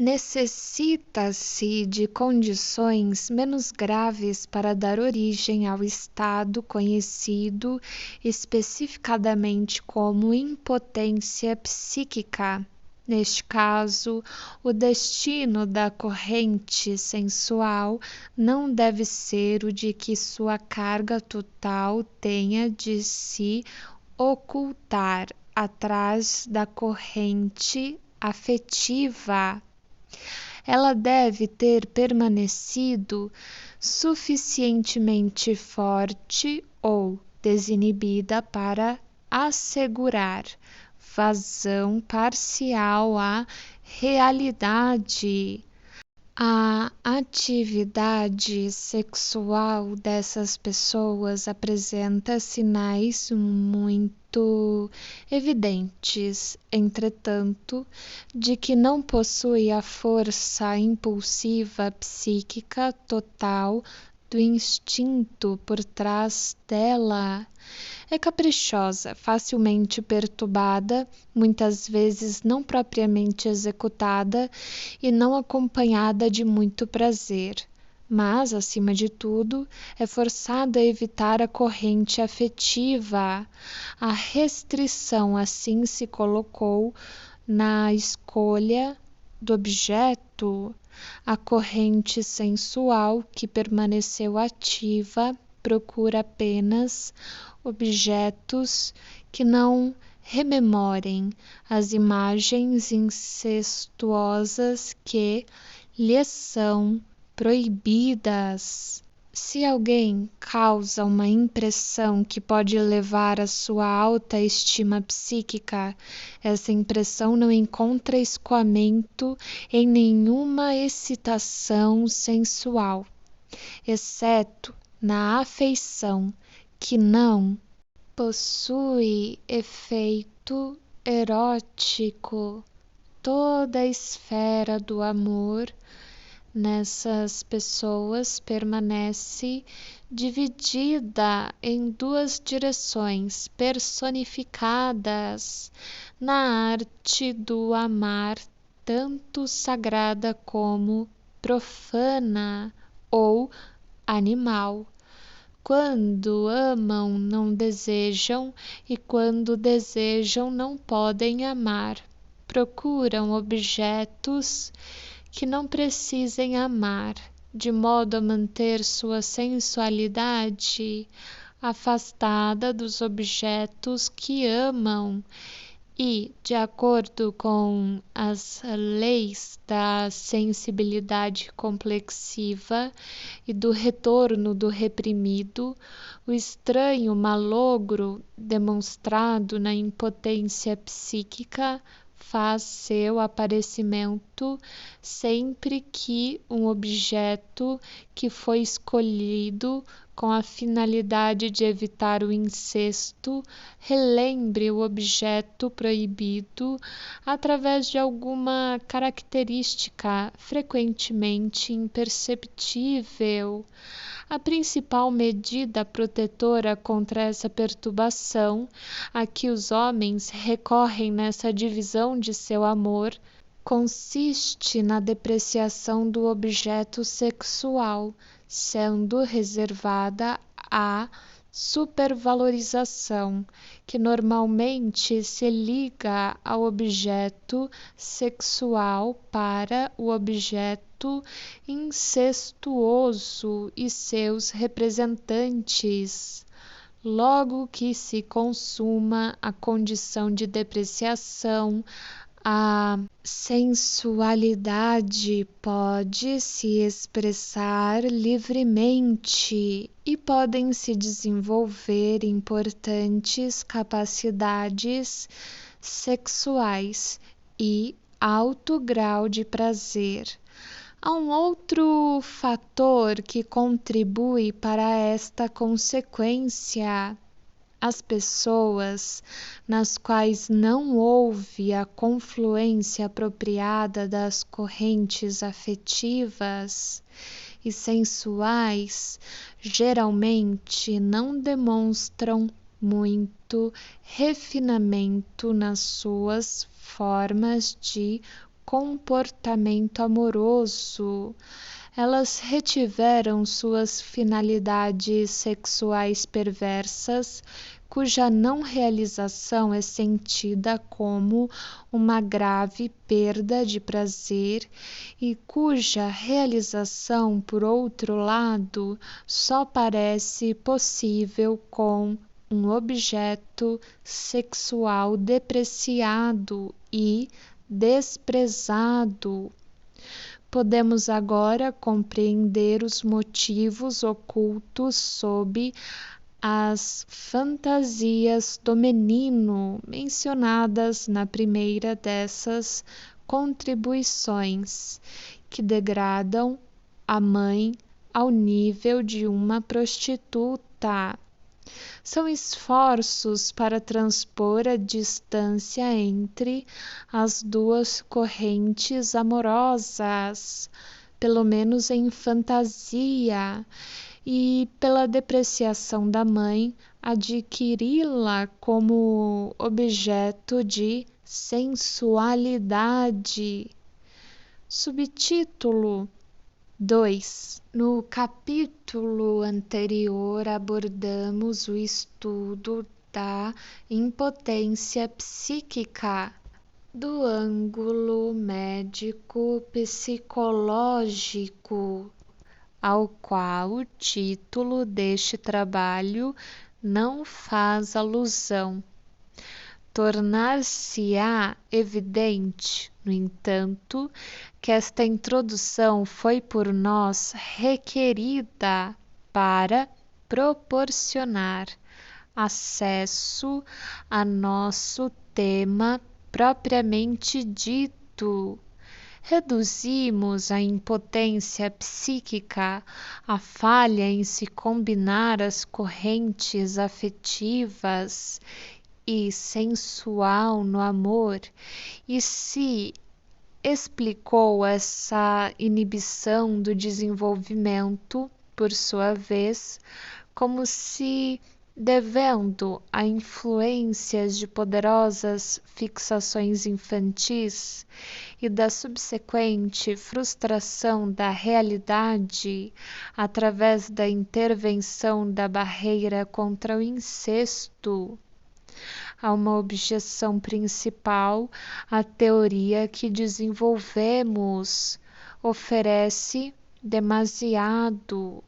Necessita-se de condições menos graves para dar origem ao estado conhecido especificadamente como impotência psíquica. Neste caso, o destino da corrente sensual não deve ser o de que sua carga total tenha de se ocultar atrás da corrente afetiva. Ela deve ter permanecido suficientemente forte ou desinibida para assegurar vazão parcial à realidade. A atividade sexual dessas pessoas apresenta sinais muito evidentes, entretanto, de que não possui a força impulsiva psíquica total do instinto por trás dela. É caprichosa, facilmente perturbada, muitas vezes não propriamente executada e não acompanhada de muito prazer. Mas, acima de tudo, é forçada a evitar a corrente afetiva. A restrição assim se colocou na escolha do objeto. A corrente sensual, que permaneceu ativa, procura apenas objetos que não rememorem as imagens incestuosas que lhes são proibidas. Se alguém causa uma impressão que pode levar à sua alta estima psíquica, essa impressão não encontra escoamento em nenhuma excitação sensual, exceto na afeição, que não possui efeito erótico. Toda a esfera do amor nessas pessoas permanece dividida em duas direções personificadas na arte do amar, tanto sagrada como profana ou animal. Quando amam, não desejam, e quando desejam, não podem amar. Procuram objetos que não precisem amar, de modo a manter sua sensualidade afastada dos objetos que amam e, de acordo com as leis da sensibilidade complexiva e do retorno do reprimido, o estranho malogro demonstrado na impotência psíquica faz seu aparecimento sempre que um objeto que foi escolhido com a finalidade de evitar o incesto relembre o objeto proibido através de alguma característica frequentemente imperceptível. A principal medida protetora contra essa perturbação a que os homens recorrem nessa divisão de seu amor consiste na depreciação do objeto sexual, sendo reservada a supervalorização, que normalmente se liga ao objeto sexual para o objeto incestuoso e seus representantes. Logo que se consuma a condição de depreciação, a sensualidade pode se expressar livremente e podem se desenvolver importantes capacidades sexuais e alto grau de prazer. Há um outro fator que contribui para esta consequência. As pessoas nas quais não houve a confluência apropriada das correntes afetivas e sensuais geralmente não demonstram muito refinamento nas suas formas de comportamento amoroso. Elas retiveram suas finalidades sexuais perversas, cuja não realização é sentida como uma grave perda de prazer e cuja realização, por outro lado, só parece possível com um objeto sexual depreciado e desprezado. Podemos agora compreender os motivos ocultos sob as fantasias do menino mencionadas na primeira dessas contribuições, que degradam a mãe ao nível de uma prostituta. São esforços para transpor a distância entre as duas correntes amorosas, pelo menos em fantasia, e pela depreciação da mãe, adquiri-la como objeto de sensualidade. Subtítulo 2. No capítulo anterior abordamos o estudo da impotência psíquica do ângulo médico-psicológico, ao qual o título deste trabalho não faz alusão. Tornar-se-á evidente, no entanto, que esta introdução foi por nós requerida para proporcionar acesso a nosso tema propriamente dito. Reduzimos a impotência psíquica à falha em se combinar as correntes afetivas e sensual no amor, e se explicou essa inibição do desenvolvimento, por sua vez, como se devendo a influências de poderosas fixações infantis e da subsequente frustração da realidade através da intervenção da barreira contra o incesto. Há uma objeção principal à teoria que desenvolvemos. Oferece demasiado.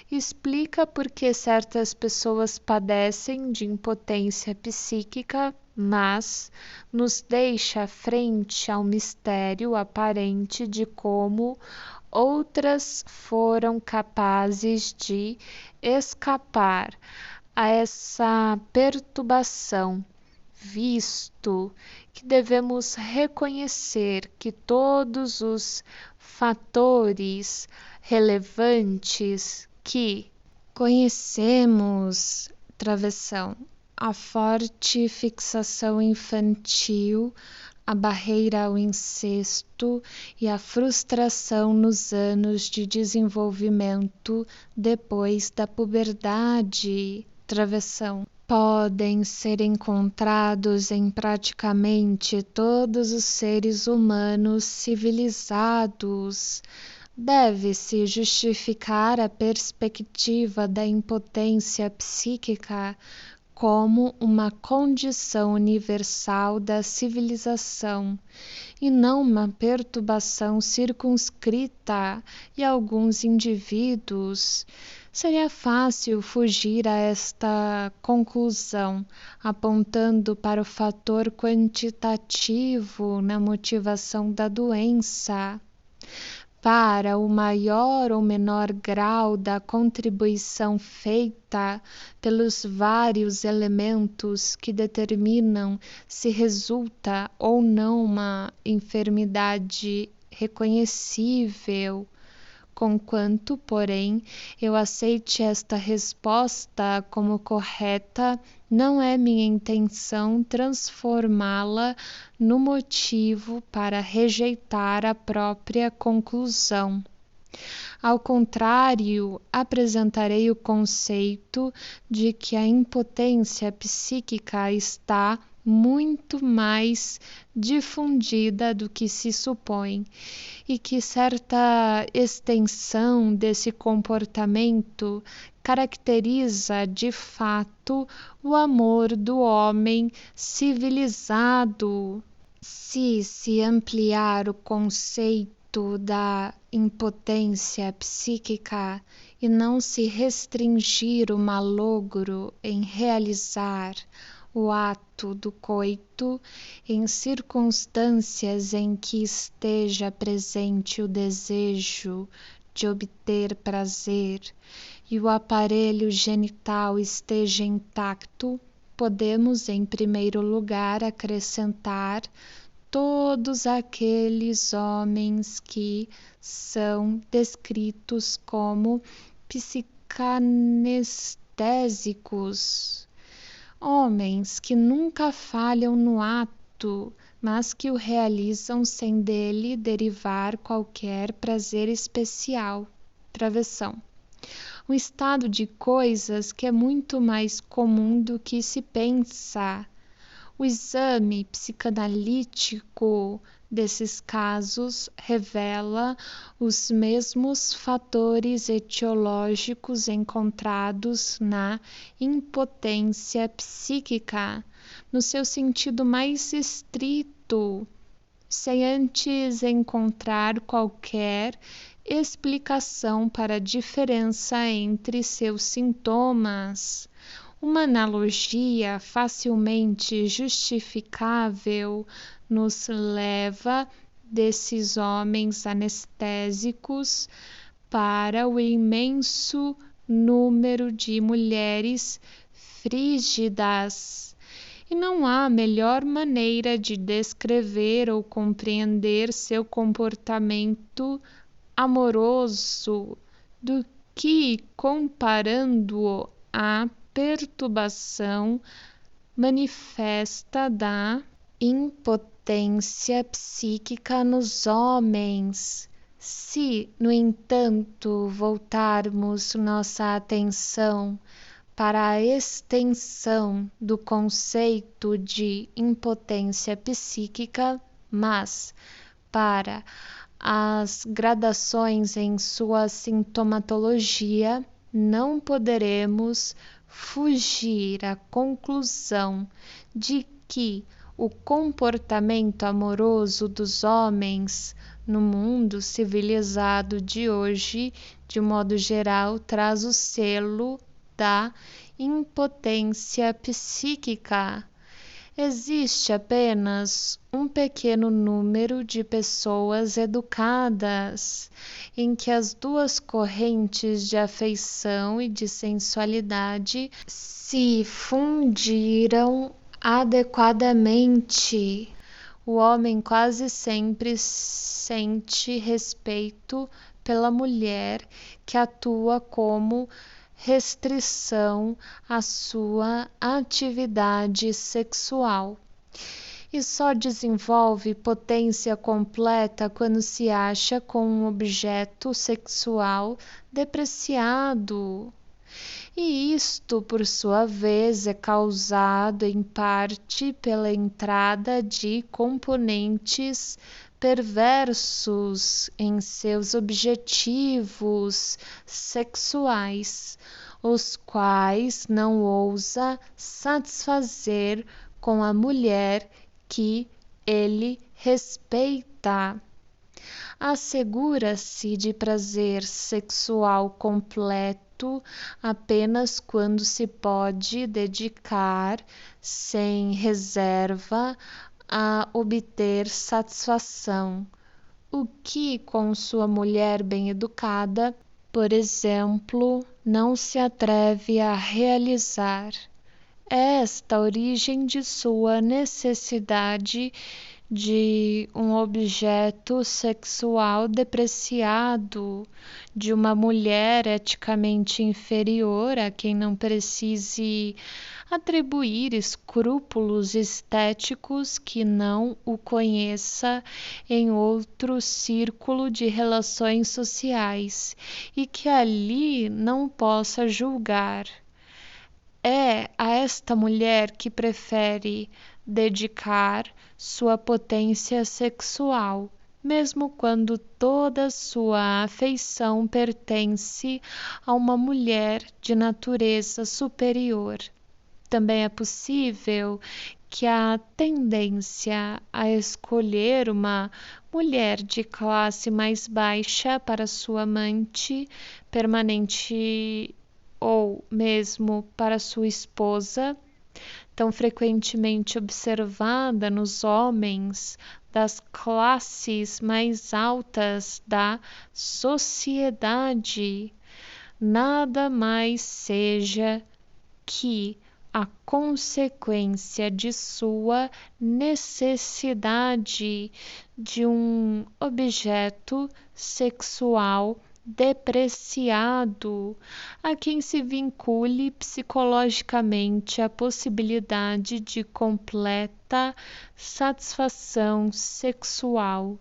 Explica por que certas pessoas padecem de impotência psíquica, mas nos deixa frente ao mistério aparente de como outras foram capazes de escapar a essa perturbação, visto que devemos reconhecer que todos os fatores relevantes que conhecemos, a forte fixação infantil, a barreira ao incesto e a frustração nos anos de desenvolvimento depois da puberdade, podem ser encontrados em praticamente todos os seres humanos civilizados. Deve-se justificar a perspectiva da impotência psíquica como uma condição universal da civilização, e não uma perturbação circunscrita a alguns indivíduos. Seria fácil fugir a esta conclusão, apontando para o fator quantitativo na motivação da doença. Para o maior ou menor grau da contribuição feita pelos vários elementos que determinam se resulta ou não uma enfermidade reconhecível. Conquanto, porém, eu aceite esta resposta como correta, não é minha intenção transformá-la no motivo para rejeitar a própria conclusão. Ao contrário, apresentarei o conceito de que a impotência psíquica está muito mais difundida do que se supõe, e que certa extensão desse comportamento caracteriza de fato o amor do homem civilizado. Se ampliar o conceito da impotência psíquica e não se restringir o malogro em realizar o ato do coito em circunstâncias em que esteja presente o desejo de obter prazer e o aparelho genital esteja intacto, podemos, em primeiro lugar, acrescentar todos aqueles homens que são descritos como psicanestésicos, homens que nunca falham no ato, mas que o realizam sem dele derivar qualquer prazer especial. Travessão. Um estado de coisas que é muito mais comum do que se pensa. O exame psicanalítico desses casos revela os mesmos fatores etiológicos encontrados na impotência psíquica, no seu sentido mais estrito, sem antes encontrar qualquer explicação para a diferença entre seus sintomas. Uma analogia facilmente justificável nos leva desses homens anestésicos para o imenso número de mulheres frígidas. E não há melhor maneira de descrever ou compreender seu comportamento amoroso do que comparando-o à perturbação manifesta da impotência psíquica nos homens. Se, no entanto, voltarmos nossa atenção para a extensão do conceito de impotência psíquica, mas para as gradações em sua sintomatologia, não poderemos fugir à conclusão de que o comportamento amoroso dos homens no mundo civilizado de hoje, de modo geral, traz o selo da impotência psíquica. Existe apenas um pequeno número de pessoas educadas em que as duas correntes de afeição e de sensualidade se fundiram adequadamente. O homem quase sempre sente respeito pela mulher que atua como restrição à sua atividade sexual e só desenvolve potência completa quando se acha com um objeto sexual depreciado. E isto, por sua vez, é causado em parte pela entrada de componentes perversos em seus objetivos sexuais, os quais não ousa satisfazer com a mulher que ele respeita. Assegura-se de prazer sexual completo apenas quando se pode dedicar sem reserva a obter satisfação, o que com sua mulher bem educada, por exemplo, não se atreve a realizar. É esta a origem de sua necessidade de um objeto sexual depreciado, de uma mulher eticamente inferior a quem não precise atribuir escrúpulos estéticos que não o conheça em outro círculo de relações sociais e que ali não possa julgar. É a esta mulher que prefere dedicar sua potência sexual, mesmo quando toda sua afeição pertence a uma mulher de natureza superior. Também é possível que a tendência a escolher uma mulher de classe mais baixa para sua amante permanente ou mesmo para sua esposa, tão frequentemente observada nos homens das classes mais altas da sociedade, nada mais seja que a consequência de sua necessidade de um objeto sexual depreciado, a quem se vincule psicologicamente a possibilidade de completa satisfação sexual.